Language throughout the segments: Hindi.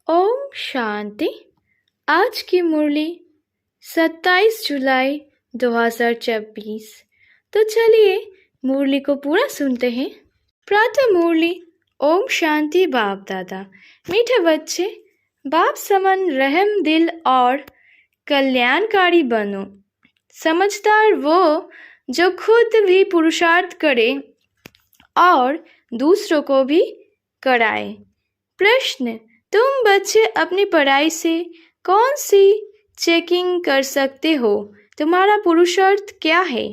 ओम शांति। आज की मुरली 27 जुलाई 2024। तो चलिए मुरली को पूरा सुनते हैं। प्रातः मुरली। ओम शांति। बाप दादा। मीठे बच्चे, बाप समन रहम दिल और कल्याणकारी बनो। समझदार वो जो खुद भी पुरुषार्थ करे और दूसरों को भी कराए। प्रश्न: तुम बच्चे अपनी पढ़ाई से कौन सी चेकिंग कर सकते हो? तुम्हारा पुरुषार्थ क्या है?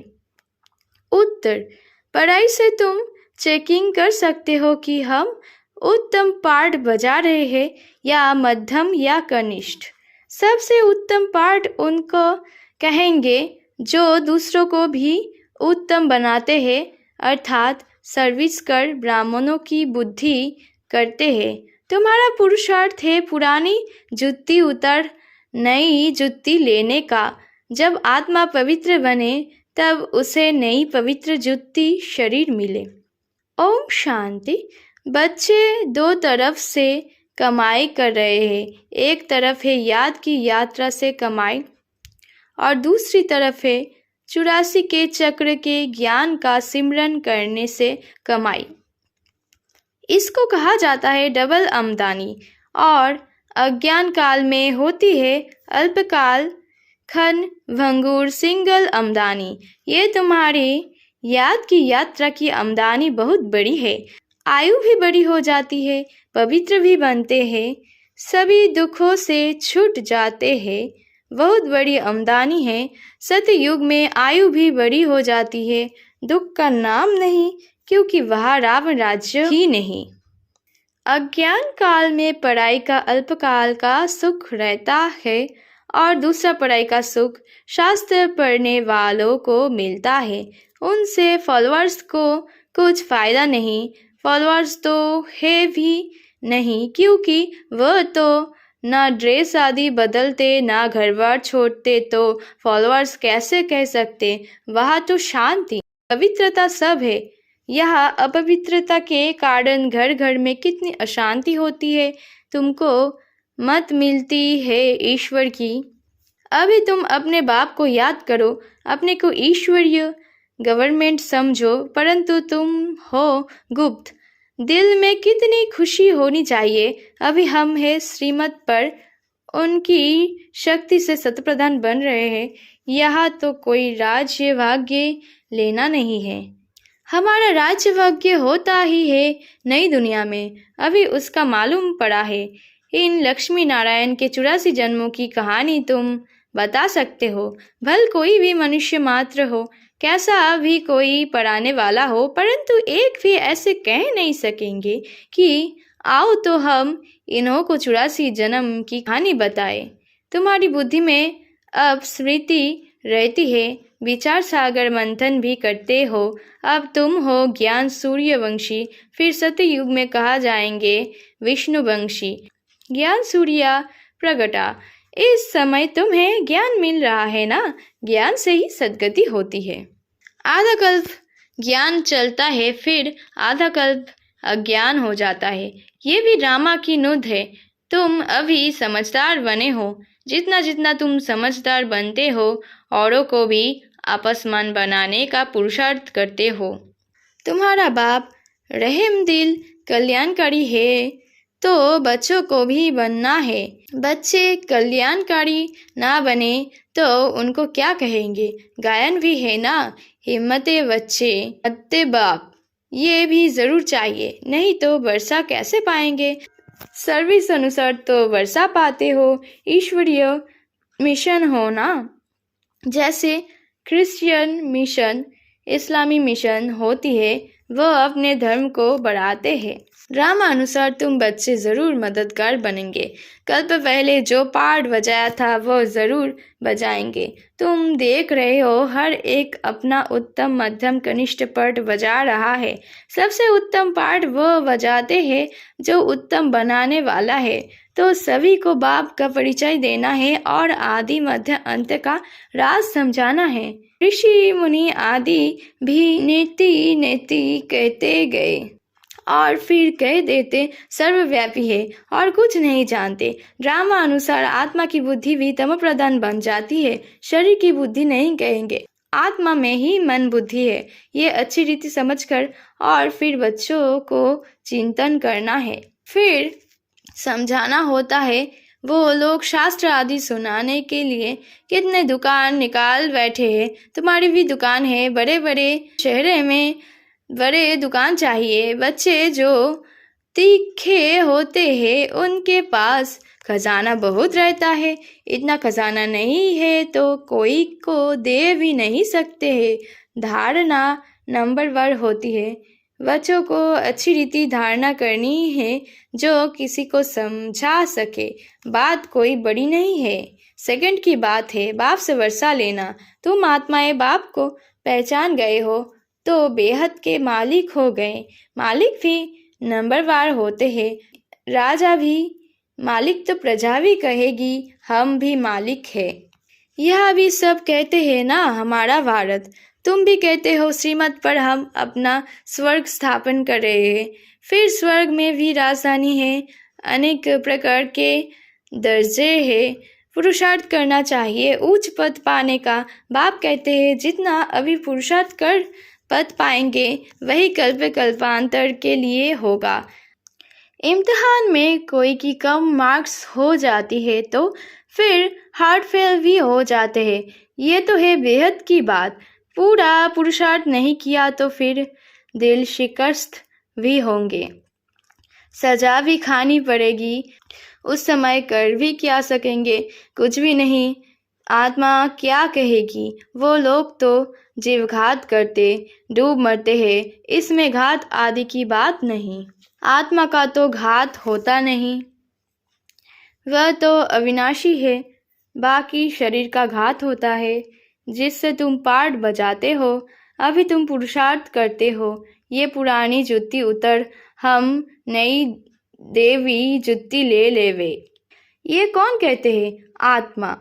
उत्तर: पढ़ाई से तुम चेकिंग कर सकते हो कि हम उत्तम पाठ बजा रहे हैं या मध्यम या कनिष्ठ। सबसे उत्तम पाठ उनको कहेंगे जो दूसरों को भी उत्तम बनाते हैं, अर्थात सर्विस कर ब्राह्मणों की बुद्धि करते हैं। तुम्हारा पुरुषार्थ है पुरानी जुत्ती उतार नई जुत्ती लेने का। जब आत्मा पवित्र बने तब उसे नई पवित्र जुत्ती शरीर मिले। ओम शांति। बच्चे दो तरफ से कमाई कर रहे हैं। एक तरफ है याद की यात्रा से कमाई और दूसरी तरफ है 84 के चक्र के ज्ञान का सिमरन करने से कमाई। इसको कहा जाता है डबल आमदनी और अज्ञान काल में होती है अल्पकाल खन भंगुर सिंगल आमदनी। ये तुम्हारी याद की यात्रा की आमदनी बहुत बड़ी है। आयु भी बड़ी हो जाती है, पवित्र भी बनते हैं, सभी दुखों से छूट जाते हैं। बहुत बड़ी आमदनी है। सतयुग में आयु भी बड़ी हो जाती है, दुख का नाम नहीं, क्योंकि वहाँ रावण राज्य ही नहीं। अज्ञान काल में पढ़ाई का अल्पकाल का सुख रहता है और दूसरा पढ़ाई का सुख शास्त्र पढ़ने वालों को मिलता है। उनसे फॉलोअर्स को कुछ फायदा नहीं। फॉलोअर्स तो है भी नहीं, क्योंकि वह तो ना ड्रेस आदि बदलते ना घर बार छोड़ते, तो फॉलोअर्स कैसे कह सकते? वहाँ तो शांति पवित्रता सब है। यह अपवित्रता के कारण घर घर में कितनी अशांति होती है। तुमको मत मिलती है ईश्वर की। अभी तुम अपने बाप को याद करो, अपने को ईश्वरीय गवर्नमेंट समझो, परंतु तुम हो गुप्त। दिल में कितनी खुशी होनी चाहिए। अभी हम है श्रीमत पर उनकी शक्ति से शतप्रधान बन रहे हैं। यहाँ तो कोई राज्य भाग्य लेना नहीं है। हमारा राज्य भाग्य होता ही है नई दुनिया में। अभी उसका मालूम पड़ा है। इन लक्ष्मी नारायण के 84 जन्मों की कहानी तुम बता सकते हो। भल कोई भी मनुष्य मात्र हो, कैसा भी कोई पढ़ाने वाला हो, परंतु एक भी ऐसे कह नहीं सकेंगे कि आओ तो हम इन्हों को 84 जन्म की कहानी बताए। तुम्हारी बुद्धि में अब स्मृति रहती है, विचार सागर मंथन भी करते हो। अब तुम हो ज्ञान सूर्यवंशी, फिर सतयुग में कहा जाएंगे विष्णुवंशी। ज्ञान सूर्या प्रगटा। इस समय तुम्हें ज्ञान मिल रहा है ना? ज्ञान से ही सद्गति होती है। आधा कल्प ज्ञान चलता है, फिर आधा कल्प अज्ञान हो जाता है। ये भी ड्रामा की नुद है। तुम अभी समझदार बने हो। जितना जितना तुम समझदार बनते हो, औरों को भी आपसमान बनाने का पुरुषार्थ करते हो। तुम्हारा बाप रहम दिल कल्याणकारी है, तो बच्चों को भी बनना है। बच्चे कल्याणकारी ना बने तो उनको क्या कहेंगे? गायन भी है ना, हिम्मते बच्चे मत्ते बाप। ये भी जरूर चाहिए, नहीं तो वर्षा कैसे पाएंगे? सर्विस अनुसार तो वर्षा पाते हो। ईश्वरीय मिशन हो ना, जैसे क्रिश्चियन मिशन, इस्लामी मिशन होती है, वह अपने धर्म को बढ़ाते हैं। ड्रामा अनुसार तुम बच्चे जरूर मददगार बनेंगे। कल्प पहले जो पाठ बजाया था वह जरूर बजाएंगे। तुम देख रहे हो हर एक अपना उत्तम मध्यम कनिष्ठ पाठ बजा रहा है। सबसे उत्तम पाठ वह बजाते हैं जो उत्तम बनाने वाला है। तो सभी को बाप का परिचय देना है और आदि मध्य अंत का राज समझाना है। ऋषि मुनि आदि भी नीति नीति कहते गए। और फिर कह देते सर्वव्यापी है और कुछ नहीं जानते। ड्रामा अनुसार आत्मा की बुद्धि भी तमो प्रधान बन जाती है। शरीर की बुद्धि नहीं कहेंगे, आत्मा में ही मन बुद्धि है। ये अच्छी रीति समझकर और फिर बच्चों को चिंतन करना है, फिर समझाना होता है। वो लोग शास्त्र आदि सुनाने के लिए कितने दुकान निकाल बैठे हैं। तुम्हारी भी दुकान है, बड़े बड़े शहरों में बड़े दुकान चाहिए। बच्चे जो तीखे होते हैं उनके पास खजाना बहुत रहता है। इतना खजाना नहीं है तो कोई को दे भी नहीं सकते हैं। धारणा नंबर 1 होती है। बच्चों को अच्छी रीति धारणा करनी है जो किसी को समझा सके। बात कोई बड़ी नहीं है, सेकंड की बात है। बाप से वर्षा लेना। तुम आत्माएं बाप को पहचान गए हो तो बेहद के मालिक हो गए। मालिक भी नंबरवार होते हैं। राजा भी मालिक तो प्रजा भी कहेगी हम भी मालिक है। यह भी सब कहते हैं ना हमारा भारत। तुम भी कहते हो श्रीमत पर हम अपना स्वर्ग स्थापन कर रहे हैं। फिर स्वर्ग में भी राजधानी है, अनेक प्रकार के दर्जे है। पुरुषार्थ करना चाहिए उच्च पद पाने का। बाप कहते हैं जितना अभी पुरुषार्थ कर पद पाएंगे वही कल्पांतर के लिए होगा। इम्तिहान में कोई की कम मार्क्स हो जाती है तो फिर हार्ट फेल भी हो जाते हैं। ये तो है बेहद की बात। पूरा पुरुषार्थ नहीं किया तो फिर दिल शिकस्त भी होंगे, सजा भी खानी पड़ेगी। उस समय कर भी क्या सकेंगे? कुछ भी नहीं। आत्मा क्या कहेगी? वो लोग तो जीवघात करते डूब मरते हैं। इसमें घात आदि की बात नहीं। आत्मा का तो घात होता नहीं, वह तो अविनाशी है। बाकी शरीर का घात होता है जिससे तुम पार्ट बजाते हो। अभी तुम पुरुषार्थ करते हो। ये पुरानी जुत्ती उतर, हम नई देवी जुत्ती ले लेवे। ये कौन कहते हैं? आत्मा।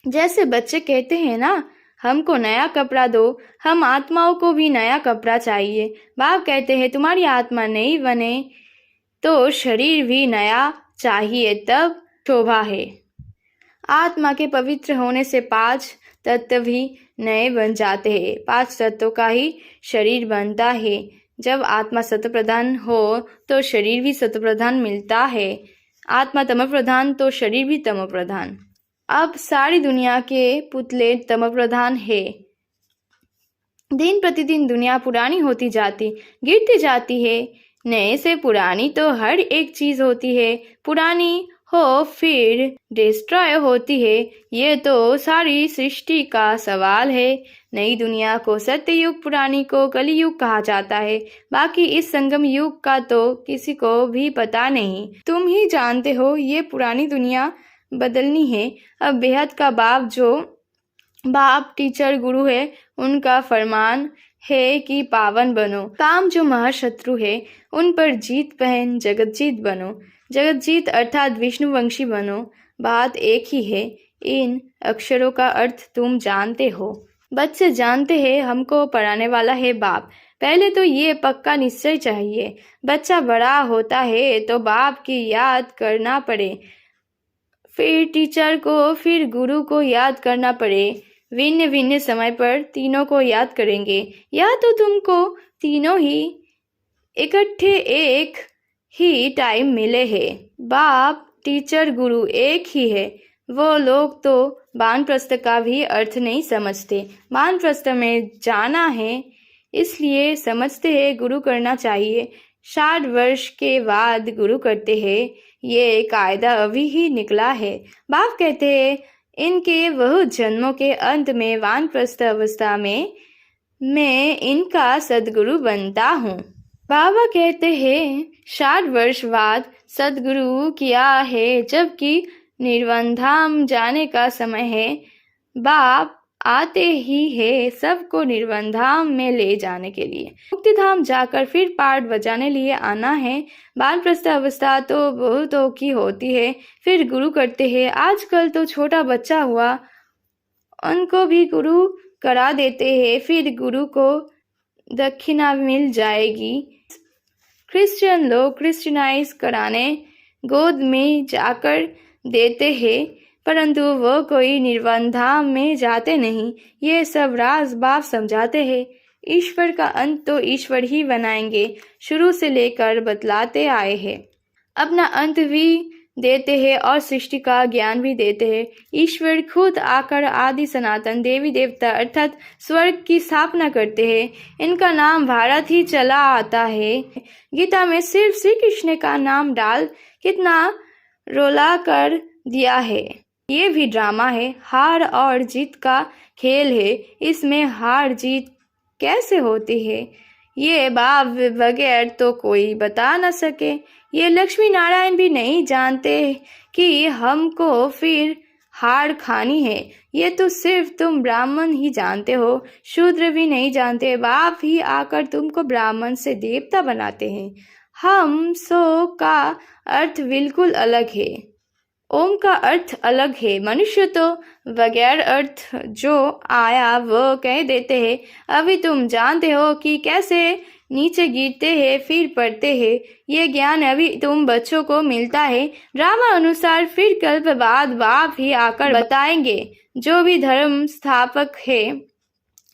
जैसे बच्चे कहते हैं ना हमको नया कपड़ा दो, हम आत्माओं को भी नया कपड़ा चाहिए। बाप कहते हैं तुम्हारी आत्मा नई बने तो शरीर भी नया चाहिए, तब शोभा है। आत्मा के पवित्र होने से 5 तत्व भी नए बन जाते हैं। 5 तत्वों का ही शरीर बनता है। जब आत्मा सत्व प्रधान हो तो शरीर भी सत्व प्रधान मिलता है। आत्मा तम प्रधान तो शरीर भी तम प्रधान। अब सारी दुनिया के पुतले तम प्रधान है। दिन प्रतिदिन दुनिया पुरानी होती जाती गिरती जाती है। नए से पुरानी तो हर एक चीज होती है। पुरानी हो फिर डिस्ट्रॉय होती है। ये तो सारी सृष्टि का सवाल है। नई दुनिया को सत्ययुग, पुरानी को कलियुग कहा जाता है। बाकी इस संगम युग का तो किसी को भी पता नहीं। तुम ही जानते हो ये पुरानी दुनिया बदलनी है। अब बेहद का बाप टीचर गुरु है, उनका फरमान है कि पावन बनो। काम जो महाशत्रु है उन पर जीत पहन जगतजीत बनो। जगतजीत अर्थात विष्णुवंशी बनो। बात एक ही है। इन अक्षरों का अर्थ तुम जानते हो। बच्चे जानते हैं हमको पढ़ाने वाला है बाप। पहले तो ये पक्का निश्चय चाहिए। बच्चा बड़ा होता है तो बाप की याद करना पड़े, फिर टीचर को, फिर गुरु को याद करना पड़े। भिन्न भिन्न समय पर तीनों को याद करेंगे या तो तुमको तीनों ही इकट्ठे एक ही टाइम मिले हैं। बाप टीचर गुरु एक ही है। वो लोग तो वानप्रस्थ का भी अर्थ नहीं समझते। वानप्रस्थ में जाना है इसलिए समझते हैं गुरु करना चाहिए। 60 वर्ष के बाद गुरु करते हैं। ये कायदा अभी ही निकला है। बाप कहते हैं इनके बहुत जन्मों के अंत में वानप्रस्थ अवस्था में मैं इनका सदगुरु बनता हूँ। बाबा कहते हैं 60 वर्ष बाद सदगुरु किया है, जबकि निर्वाण धाम जाने का समय है। बाप आते ही है सबको निर्वाण धाम में ले जाने के लिए। मुक्ति धाम जाकर फिर पाठ बजाने लिए आना है। वानप्रस्थ अवस्था तो बहुतों की होती है, फिर गुरु करते हैं। आजकल तो छोटा बच्चा हुआ उनको भी गुरु करा देते हैं, फिर गुरु को दक्षिणा मिल जाएगी। क्रिश्चियन लोग क्रिश्चियनाइज कराने गोद में जाकर देते हैं, परंतु वो कोई निर्बंधा में जाते नहीं। ये सब राज बाप समझाते हैं। ईश्वर का अंत तो ईश्वर ही बनाएंगे, शुरू से लेकर बतलाते आए हैं। अपना अंत भी देते हैं और सृष्टि का ज्ञान भी देते हैं। ईश्वर खुद आकर आदि सनातन देवी देवता अर्थात स्वर्ग की स्थापना करते हैं। इनका नाम भारत ही चला आता है। गीता में सिर्फ श्री कृष्ण का नाम डाल कितना रोला कर दिया है। ये भी ड्रामा है, हार और जीत का खेल है। इसमें हार जीत कैसे होती है ये बाप बगैर तो कोई बता न सके। ये लक्ष्मी नारायण भी नहीं जानते कि हमको फिर हार खानी है। ये तो सिर्फ तुम ब्राह्मण ही जानते हो, शूद्र भी नहीं जानते। बाप ही आकर तुमको ब्राह्मण से देवता बनाते हैं। हम सो का अर्थ बिल्कुल अलग है। ओम का अर्थ अलग है। मनुष्य तो बगैर अर्थ जो आया वो कह देते हैं। अभी तुम जानते हो कि कैसे नीचे गिरते हैं फिर पढ़ते हैं। ये ज्ञान अभी तुम बच्चों को मिलता है। ड्रामा अनुसार फिर कल्प बाद बाप ही आकर बताएंगे। जो भी धर्म स्थापक है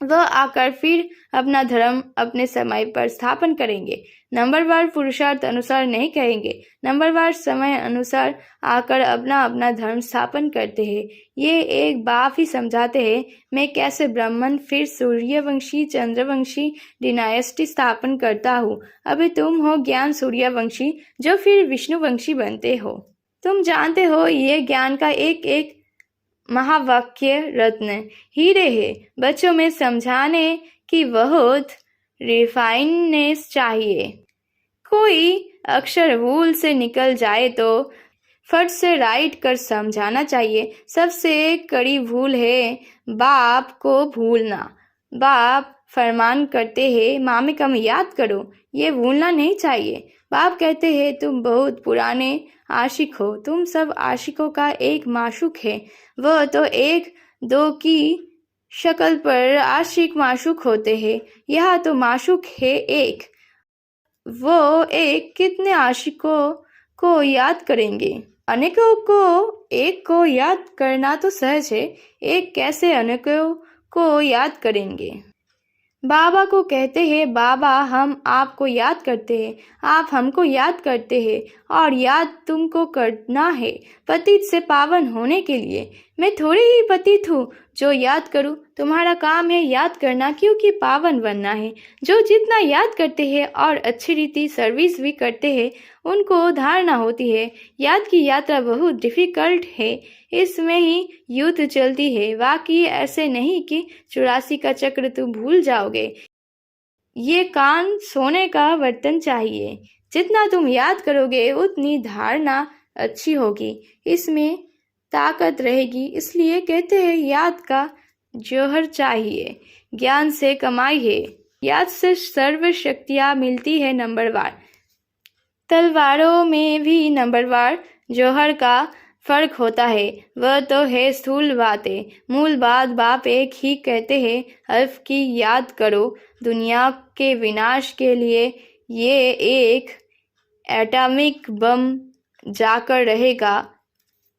वह आकर फिर अपना धर्म अपने समय पर स्थापन करेंगे। नंबरवार पुरुषार्थ अनुसार नहीं कहेंगे, नंबरवार समय अनुसार आकर अपना अपना धर्म स्थापन करते हैं। ये एक बाप ही समझाते हैं। मैं कैसे ब्राह्मण फिर सूर्यवंशी चंद्रवंशी डिनायस्टी स्थापन करता हूँ। अभी तुम हो ज्ञान सूर्यवंशी जो फिर विष्णुवंशी बनते हो। तुम जानते हो ये ज्ञान का एक एक महावाक्य रत्न हीरे है। बच्चों में समझाने की बहुत रिफाइननेस चाहिए। कोई अक्षर भूल से निकल जाए तो फट से राइट कर समझाना चाहिए। सबसे कड़ी भूल है बाप को भूलना। बाप फरमान करते हैं मामे कम याद करो, ये भूलना नहीं चाहिए। बाप कहते हैं तुम बहुत पुराने आशिक हो। तुम सब आशिकों का एक माशूक है। वह तो एक दो की शक्ल पर आशिक माशूक होते हैं। यह तो माशूक है एक। वो एक कितने आशिकों को याद करेंगे। अनेकों को एक को याद करना तो सहज है, एक कैसे अनेकों को याद करेंगे। बाबा को कहते हैं बाबा हम आपको याद करते हैं, आप हमको याद करते हैं और याद तुमको करना है पतित से पावन होने के लिए। मैं थोड़ी ही पतित हूँ जो याद करूँ। तुम्हारा काम है याद करना, क्योंकि पावन बनना है। जो जितना याद करते हैं और अच्छी रीति सर्विस भी करते हैं उनको धारणा होती है। याद की यात्रा बहुत डिफिकल्ट है, इसमें ही युद्ध चलती है। बाकी ऐसे नहीं कि 84 का चक्र तुम भूल जाओगे। ये कान सोने का बर्तन चाहिए। जितना तुम याद करोगे उतनी धारणा अच्छी होगी, इसमें ताकत रहेगी। इसलिए कहते हैं याद का जौहर चाहिए। ज्ञान से कमाई है, याद से सर्व शक्तियाँ मिलती है। नंबरवार तलवारों में भी नंबरवार जौहर का फर्क होता है। वह तो है स्थूल बातें, मूल बात बाप एक ही कहते हैं। अल्फ की याद करो। दुनिया के विनाश के लिए ये एक एटॉमिक बम जाकर रहेगा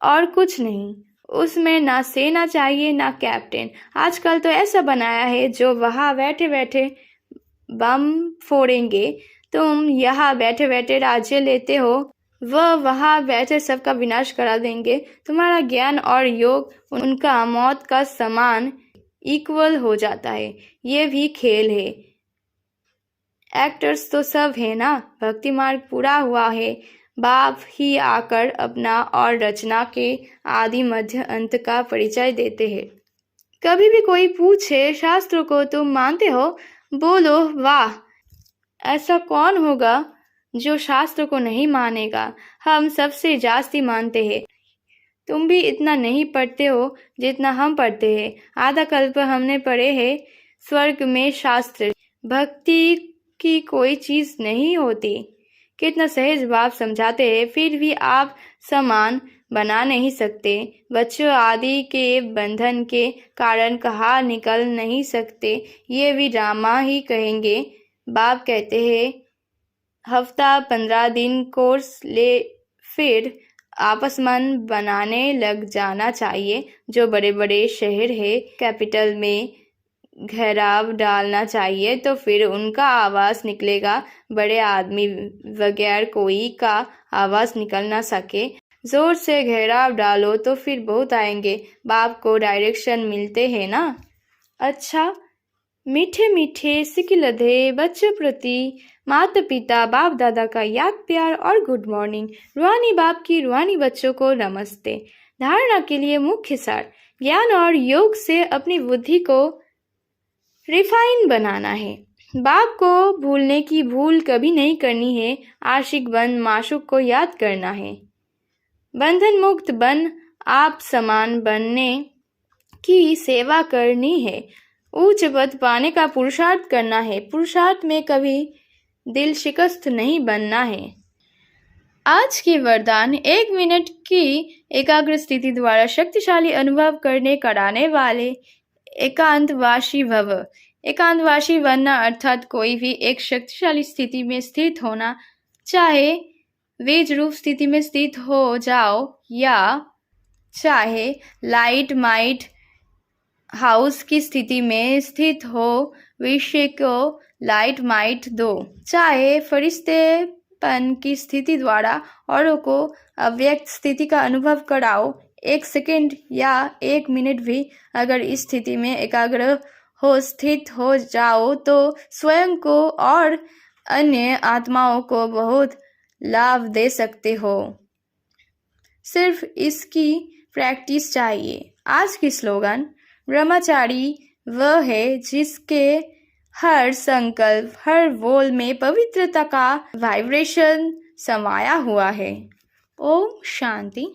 और कुछ नहीं। उसमें ना सेना चाहिए ना कैप्टन। आजकल तो ऐसा बनाया है जो वहाँ बैठे बैठे बम फोड़ेंगे। तुम यहाँ बैठे बैठे राज्य लेते हो, वह वहाँ बैठे सबका विनाश करा देंगे। तुम्हारा ज्ञान और योग उनका मौत का समान इक्वल हो जाता है। ये भी खेल है। एक्टर्स तो सब है ना। भक्ति मार्ग पूरा हुआ है। बाप ही आकर अपना और रचना के आदि मध्य अंत का परिचय देते हैं। कभी भी कोई पूछे शास्त्रों को तुम मानते हो, बोलो वाह। ऐसा कौन होगा जो शास्त्र को नहीं मानेगा। हम सबसे जास्ती मानते हैं। तुम भी इतना नहीं पढ़ते हो जितना हम पढ़ते हैं। आधा कल्प हमने पढ़े हैं। स्वर्ग में शास्त्र भक्ति की कोई चीज नहीं होती। कितना सहज बाप समझाते हैं, फिर भी आप समान बना नहीं सकते। बच्चों आदि के बंधन के कारण कहाँ निकल नहीं सकते। ये भी ड्रामा ही कहेंगे। बाप कहते हैं हफ्ता 15 दिन कोर्स ले, फिर आपस मन बनाने लग जाना चाहिए। जो बड़े बड़े शहर है कैपिटल में घेराव डालना चाहिए तो फिर उनका आवाज़ निकलेगा। बड़े आदमी बगैर कोई का आवाज़ निकल ना सके। जोर से घेराव डालो तो फिर बहुत आएंगे। बाप को डायरेक्शन मिलते हैं ना। अच्छा, मीठे मीठे सिकिलधे बच्चों प्रति माता पिता बाप दादा का याद प्यार और गुड मॉर्निंग। रूहानी बाप की रूहानी बच्चों को नमस्ते। धारणा के लिए मुख्य सार, ज्ञान और योग से अपनी बुद्धि को रिफाइन बनाना है। बाप को भूलने की भूल कभी नहीं करनी है। आशिक बन माशूक को याद करना है। बंधन मुक्त बन आप समान बनने की सेवा करनी है। उच्च पद पाने का पुरुषार्थ करना है। पुरुषार्थ में कभी दिल शिकस्त नहीं बनना है। आज की वरदान 1 मिनट की एकाग्र स्थिति द्वारा शक्तिशाली अनुभव करने कराने वाले एकांतवासी भव। एकांतवासी बनना अर्थात कोई भी एक शक्तिशाली स्थिति में स्थित होना, चाहे वेज रूप स्थिति में स्थित हो जाओ या चाहे लाइट माइट हाउस की स्थिति में स्थित हो, विषय को लाइट माइट दो। चाहे फरिश्तेपन की स्थिति द्वारा औरों को अव्यक्त स्थिति का अनुभव कराओ। 1 सेकंड या 1 मिनट भी अगर इस स्थिति में एकाग्र हो स्थित हो जाओ तो स्वयं को और अन्य आत्माओं को बहुत लाभ दे सकते हो। सिर्फ इसकी प्रैक्टिस चाहिए। आज की स्लोगन, ब्रह्मचारी वह है जिसके हर संकल्प हर बोल में पवित्रता का वाइब्रेशन समाया हुआ है। ओम शांति।